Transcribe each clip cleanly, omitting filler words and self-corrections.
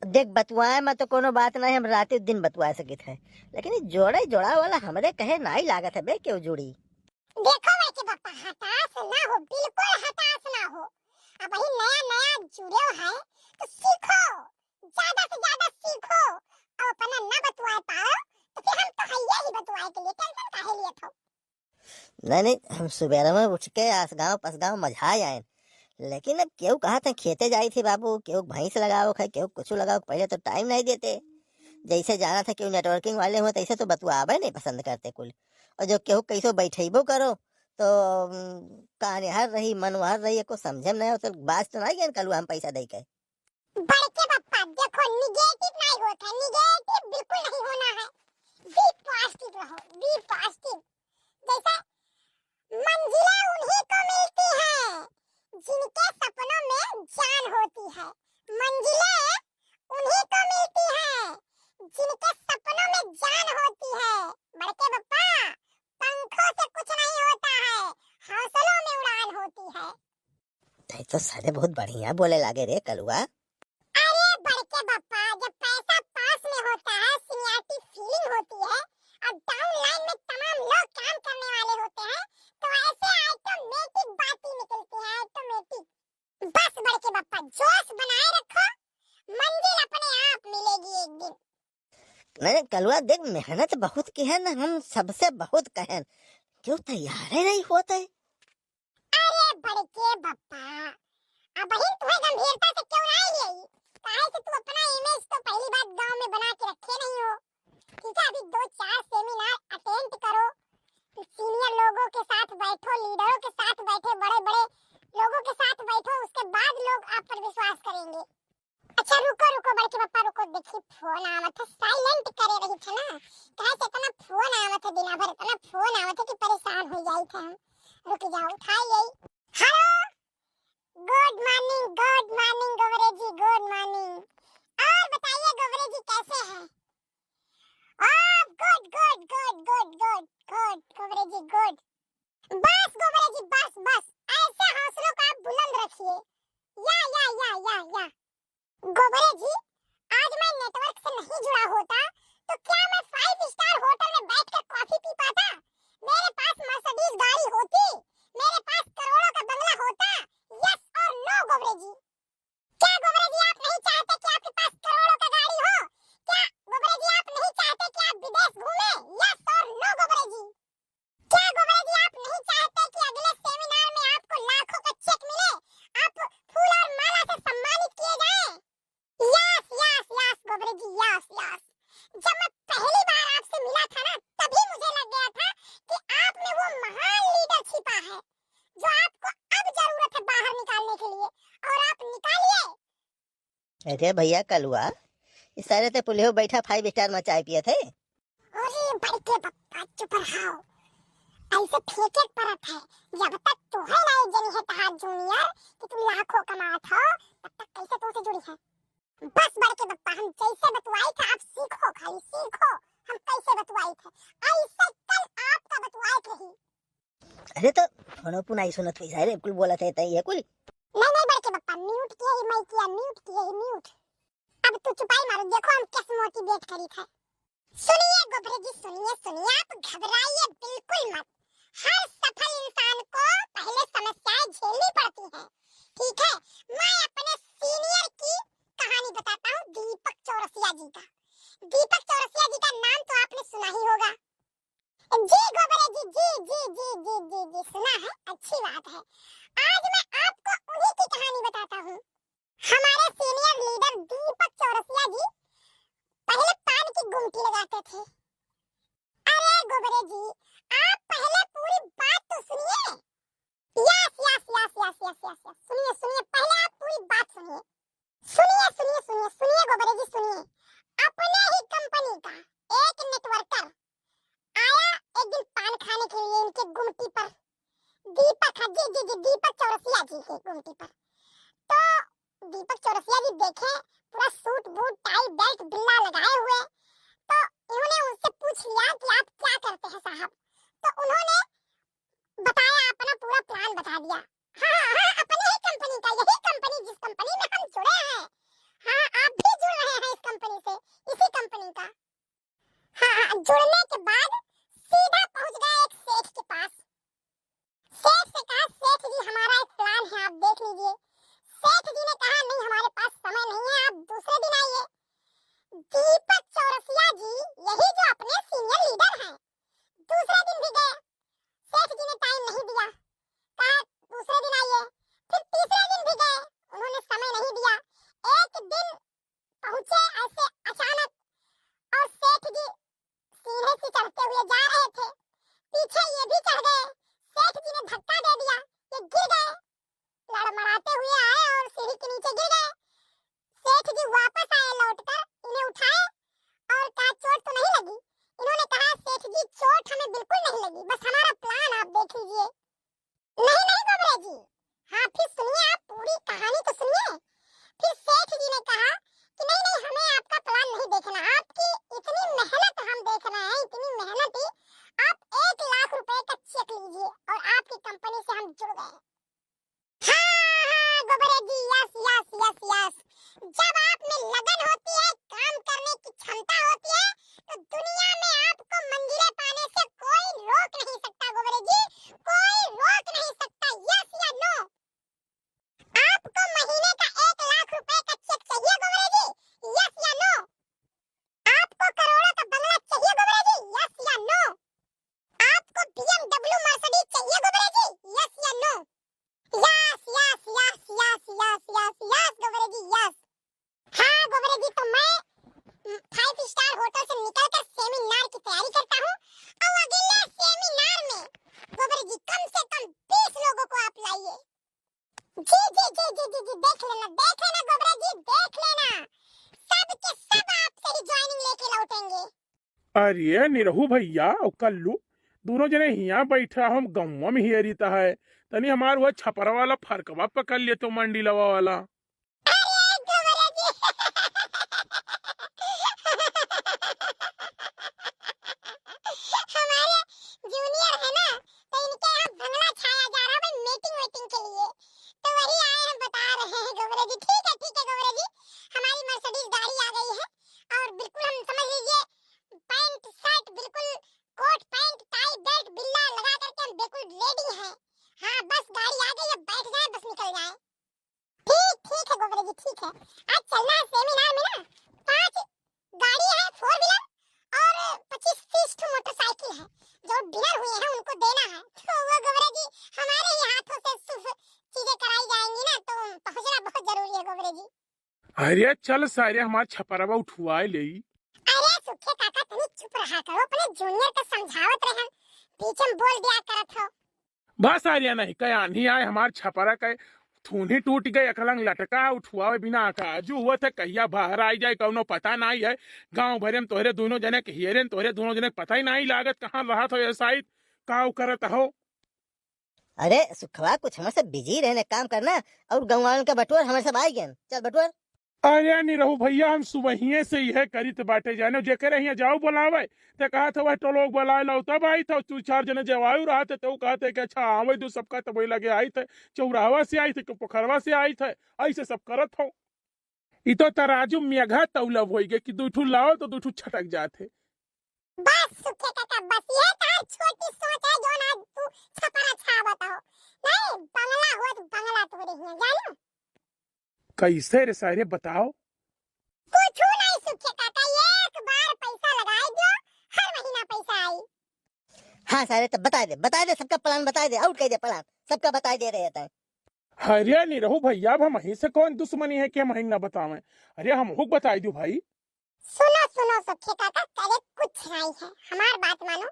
देख बतुआए में तो कोनो बात नहीं, हम रात दिन बतुआ सकित है, लेकिन ये जोड़े जोड़ा वाला हमरे कहे नहीं लागत है बे क्यों जुड़ी। देखो वैसे पापा हताश ना हो, बिल्कुल हताश ना हो। अब ही नया नया जुड़े है तो सीखो, ज्यादा से ज्यादा सीखो। और अपना ना बतवाए पाओ तो फिर हम तो है ही बतवाए के लिए, टेंशन काहे लिए थो। नहीं नहीं, हम सुबेरे में उठ के आसगांव पसगांव मझा आए, लेकिन अब केहू कहा था खेते जाई थी बाबू, केहू भैंस लगाओ खाए, केहू कुछ लगाओ, पहले तो टाइम नहीं देते। जैसे जाना था केहू नेटवर्किंग वाले हो तैसे तो बतुआबे नहीं पसंद करते कुल। और जो केहू कैसो बैठेबो करो तो कान हर रही मन वहर रही, को समझे में नहीं हो तो बात तो नहीं गए कल हम पैसा दे के। बड़के पापा देखो, निगेटिव नहीं होता, निगेटिव बिल्कुल नहीं होना है। बी पॉजिटिव रहो, बी पॉजिटिव। जैसे मंजिलें उन्हीं को मिलती है जिनके सपनों में जान होती है। मंजिलें उन्हीं को मिलती है जिनके सपनों में जान होती है। बड़के पप्पा, पंखों से कुछ नहीं होता है, हौसलों में उड़ान होती है। तो सारे बहुत बढ़िया बोले लागे रे कलुआ। अरे बड़के पप्पा, जब पैसा पास में होता है सीनियरिटी फीलिंग होती है और डाउन लाइन में तमाम लोग काम करने वाले होते हैं तो ऐसे ऑटोमेटिक बातें निकलती है, ऑटोमेटिक। बस बड़के पप्पा जोश बनाए रखो, मंजिल अपने आप मिलेगी एक दिन। नहीं कलुआ देख, मेहनत बहुत की है ना, हम सबसे बहुत कहें, क्यों तैयार ही नहीं होते। अरे बड़के पप्पा, अब ही तुम्हें गंभीरता से क्यों नहीं ली? काहे से तू अपना इमेज तो पहली बार गांव में बना के रखे नहीं हो। ठीक है, अभी 2-4 सेमिनार अटेंड करो, सीनियर लोगों के साथ बैठो, लीडरों के साथ बैठे, बड़े बड़े लोगों के साथ बैठो, उसके बाद लोग आप पर विश्वास करेंगे। अच्छा रुको रुको बड़के पप्पा रुको, देखिए फोन आवत है, साइलेंट करे रही थे ना। काहे से इतना फोन आवत है, दिन भर इतना फोन आवत है कि परेशान हो जाई थे हम। रुक जाओ, उठाइए। Hello, good morning Govare ji, good morning. और बताइए गोवरे जी कैसे हैं? Good good good good good good Govare ji good. बस गोवरे जी बस बस, ऐसे हौसलों को आप बुलंद रखिए। या गोवरे जी, आज मैं नेटवर्क से नहीं जुड़ा होता तो क्या मैं 5 स्टार होटल में बैठकर कॉफी पी पाता? मेरे पास मर्सिडीज गाड़ी होती, मेरे पास करोड़ों का बंगला होता। यस और नो गोवरे जी? क्या गोवरे जी आप नहीं चाहते कि आपके पास करोड़ों का गाड़ी हो? क्या गोवरे जी आप नहीं चाहते कि आप विदेश घूमें? यस और नो गोवरे जी? क्या गोवरे जी आप नहीं चाहते कि अगले सेमिनार में आपको लाखों का चेक मिले, आप फूल और माला से सम्मानित किए जाएं? यस यस यस गोवरे जी, यस यस। जब मैं पहली बार आपसे मिला था ना, तभी मुझे लग गया था कि आप में वो महान लीडर छिपा है जो आपको अब जरूरत है बाहर निकालने के लिए, और आप निकालिए। अरे भैया कलुआ, इस सारे ते पुलियो बैठा 5 स्टार में चाय पिए थे। अरे बड़के पप्पा चुप रहो, ऐसे फेंके परत है। जब तक तू है ना जनी है तहार जूनियर कि तू लाखों कमात हो, तब तक कैसे तुमसे जुड़ी है? बस बड़के पप्पा, हम जैसे बतवाई थे आप सीखो, खाली सीखो। हम कैसे बतवाई थे ऐसे कल आपका बतवाई थे ही। अरे तो फोनो पुनाई सुनत हुई सारे कुल बोला थे तई ये कुल। नहीं बड़के पप्पा, म्यूट किए ही मैं किया, म्यूट किए ही म्यूट। अब तू चुपाई मारो, देखो हम कैसे मोटिवेट करी थे। सुनिए गोबरे जी, सुनिए, आप घबराइए बिल्कुल मत। हर सफल इंसान को पहले समस्याएं झेलनी पड़ती हैं, ठीक है? मैं अपने सीनियर की कहानी बताता हूँ, दीपक चौरसिया जी का। दीपक चौरसिया जी का नाम तो आपने सुना ही होगा। जी गोबरे जी, जी सुना है, अच्छी बात है। आज मैं आपको उन्हीं की कहानी बताता हूँ। हमारे सीनियर लीडर दीपक चौरसिया जी पहले पान की गुमटी लगाते थे। अरे गोबरे जी, आप पहले पूरी बात तो सुनिए। यस, सुनिए, पहले आप पूरी बात सुनिए। सुनिए गोबरे जी सुनिए। अपने ही कंपनी का एक नेटवर्कर आया एक दिन पान खाने के लिए इनके गुमटी पर। दीपक, हाँ जी, दीपक चौरसिया जी के गुमटी पर। तो दीपक चौरसिया जी देखे, पूरा सूट बूट टाई बेल्ट बिल्ला लगाए हुए। तो इन्होंने उनसे पूछ लिया कि आप क्या करते हैं साहब? तो उन्होंने बताया, अपना पूरा प्लान बता दिया। हाँ, अपने ही कंपनी का, यही कंपनी जिस कंपनी में हम जुड़े हैं। हाँ, आप भी जुड़ रहे हैं प्लान आप देख लीजिए। नहीं नहीं गोबरे जी, हाँ फिर सुनिए, आप पूरी कहानी तो सुनिए। फिर सेठ जी ने कहा कि नहीं नहीं, हमें आपका प्लान नहीं देखना, आपकी इतनी मेहनत हम देख रहे हैं, इतनी मेहनत ही, आप 1 लाख रुपए का चेक लीजिए और आपकी कंपनी से हम जुड़ गए। हाँ हाँ Gobare ji, yes yes yes yes. जब आप में लगन होती है, काम करने की क्षमता होती है, तो दुनिया में आपको मंजिलें पाने से कोई रोक नहीं सकता गोबरे जी, कोई रोक नहीं सकता। यस या नो? आपको महीने का 1 लाख रुपए का चेक चाहिए गोबरे जी? यस या नो? आपको करोड़ों का बंगला चाहिए गोबरे जी? यस या नो? आपको BMW मर्सिडीज चाहिए गोबरे जी? यस या no? Yes yes yes yes yes yes yes Gobare ji, yes. हाँ गोबरे जी, तो मैं 5 स्टार होटल से निकलकर सेमिनार की तैयारी करता हूँ, और अगले सेमिनार में गोबरे जी कम से कम 20 लोगों को आप लाइए। जी जी जी जी जी जी, देख लेना गोबरे जी, देख लेना, सब के सब आपसे ही ज्वाइनिंग लेके लौटेंगे। अरे निरहू भैया और कल्लू दोनों जने हिया बैठा हम गाँव में ही रीता है तनी हमार वो छपरा वाला फरकवा पकड़ लिए तो मंडीलवा वाला। अरे गोबरे जी हमारे जूनियर है ना, तो इनके यहाँ बंगला छाया जा रहा है भाई, मीटिंग वीटिंग के लिए, तो वही आए हम बता रहे हैं गोबरे जी। ठीक है गोबरे जी, हमारी मर्सिडीज गाड़ी आ गई है, और बिल्कुल हम समझ लीजिए पैंट शर्ट बिल्कुल, कोट पैंट टाई बेल्ट बिल्ला लगा करके हम बिल्कुल रेडी हैं। हाँ बस गाड़ी आ गई, अब बैठ जाए बस निकल जाए। ठीक है गोबरे जी, ठीक है। आज चलना है सेमिनार में ना, 5 गाड़ी है 4 व्हीलर, और 25-30 ठो मोटरसाइकिल है, जो डिनर हुए हैं उनको देना है, तो वो गोबरे जी हमारे ही हाथों से शुभ चीजें कराई जाएंगी ना, तो पहुंचना बहुत जरूरी है गोबरे जी। अरे चल सारे हमार छपरवा उठवाए ले। अरे सुखे काका तनी चुप रहा करो, अपने जूनियर को समझावत रहे, बीच में बोल दिया करत हो। बस आर्या नहीं कह आंधी आए हमार छपरा के थूनी टूट गए अकलंग लटका उठवाए बिना काजू हुआ था कहिया बाहर आई जाए कौनो पता नहीं है। गांव भरे में तोहरे दोनों जने के हियरे तोहरे दोनों जने के पता ही नहीं लागत कहाँ रहा था ऐसा ही काव करत हो। अरे सुखवा कुछ हमसे बिजी रहने काम करना, और गाँव वालों का बटुआ हमारे सब आई गए, चल बटुआ। अरे नहीं रहू भैया हम सुबह से यह करीत बाटे जाने जेकर यहाँ जाओ बुलावे ते कहा था वह तो लोग बुलाए लो तब आई था तू 4 जने जवायु रहा थे तो कहते कि अच्छा आवे दो सबका तो वही लगे आई थे चौराहा से आई थे पोखरवा से आई थे ऐसे सब करत हो। इ तो तराजू मेघा तौलब हो गए कि दूठू लाओ तो दूठू छटक जाते। बस सुखे काका, बस ये तार छोटी सोच है जो ना तू छपरा छावत हो। नहीं बंगला हो तो बंगला तोरे ही जानो। कैसे रे सारे बताओ। कुछ नहीं सुखे काका, एक बार पैसा लगाई दो, हर महीना पैसा आई। हाँ सारे तब बता दे सबका प्लान बता दे, आउट कर दे प्लान, सबका बता दे रहे हैं। अरे नहीं रहू भैया अब हम ही से कौन दुश्मनी है कि हम ही ना बतावे। अरे हम हुक बताई दू भाई। सुनो सुनो सुखे काका, करे कुछ नहीं है, हमार बात मानो,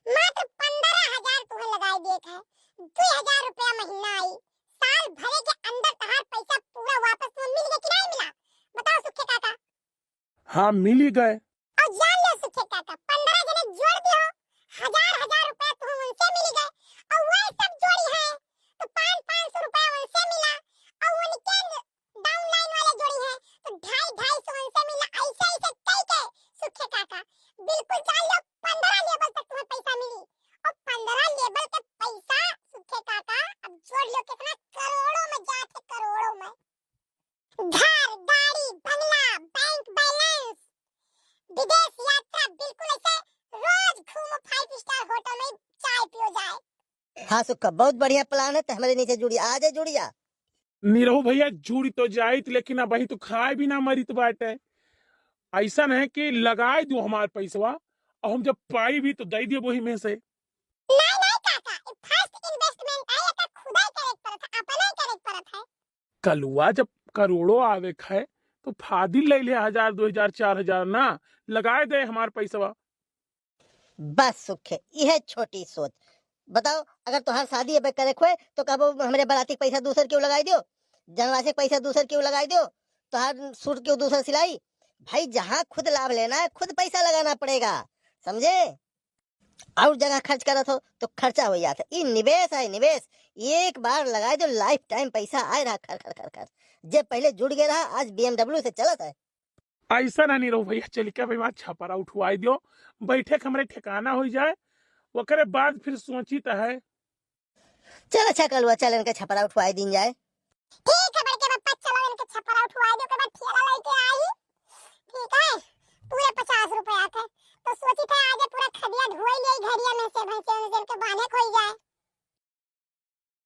मात्र 15,000 तुम्हें लगाई देत है, 2,000 रुपया महीना आई, साल भरे के अंदर तहार पैसा पूरा वापस तुम्हें मिल गया कि नहीं मिला? बताओ सुखे काका। हाँ मिल ही गए। और जान लो सुखे काका, 15 जने जोड़ दियो, 1,000 रुपया तुम्हें उनसे मिल गए, और वही सब जोड़ी है तो 500 रुपया उनसे मिला, और उनके डाउनलाइन वाले जोड़ी है तो 250 उनसे मिला। ऐसे ऐसे कई के सुखे काका, बिल्कुल जान लो 15 लेवल तक तुम्हें पैसा मिली, और 15 लेवल के पैसा सुखे काका अब जोड़ लो कितना, करोड़ों में जाते, करोड़ों में। घर गाड़ी बंगला बैंक बैलेंस, विदेश यात्रा, बिल्कुल ऐसे रोज घूमो 5 स्टार होटल में चाय पियो जाए। हाँ सुखा बहुत बढ़िया प्लान है, तो हमारे नीचे जुड़ी आ जाए, जुड़ी जा। निरहू भैया जुड़ी तो जाइत लेकिन अब वही तो खाए भी ना मरित बाटे। ऐसा है कि लगाए दो हमार पैसवा और हम जब पाई भी तो दे दियो वही में से। नहीं नहीं काका, फर्स्ट इन्वेस्टमेंट है, ये खुदाई करे पड़त है, अपना ही करे पड़त है। कलुआ जब करोड़ों आवे खाए तो फादिल ले ले 1,000 2,000 4,000 ना लगाए दे हमार पैसवा। बस सुखे यह छोटी सोच। बताओ अगर तुम्हार शादी अब करे खोए तो कहो हमारे बराती के पैसा दूसर क्यों लगाई दो, जनवासी के पैसा दूसर क्यों लगाई दो, तुम्हार सूट क्यों दूसर सिलाई। भाई जहाँ खुद लाभ लेना है खुद पैसा लगाना पड़ेगा, समझे। और जगह खर्च करत हो तो खर्चा हो जाता। ये निवेश है, निवेश। एक बार लगाए तो लाइफ टाइम पैसा आए रहा, खर खर खर खर। जे पहले जुड़ गया रहा, आज BMW से चलत है। ऐसा ना नहीं रहो भैया, चल के भाई छपरा उठवाई दियो, बैठे के हमरे ठिकाना हो जाए, ओकरे बाद फिर सोची तो है। चल अच्छा कलुआ, चल इनके छपरा उठवाई दिन जाए। ठीक है बड़के पप्पा, चलो इनके छपरा उठवा दो के बाद ठेला लेके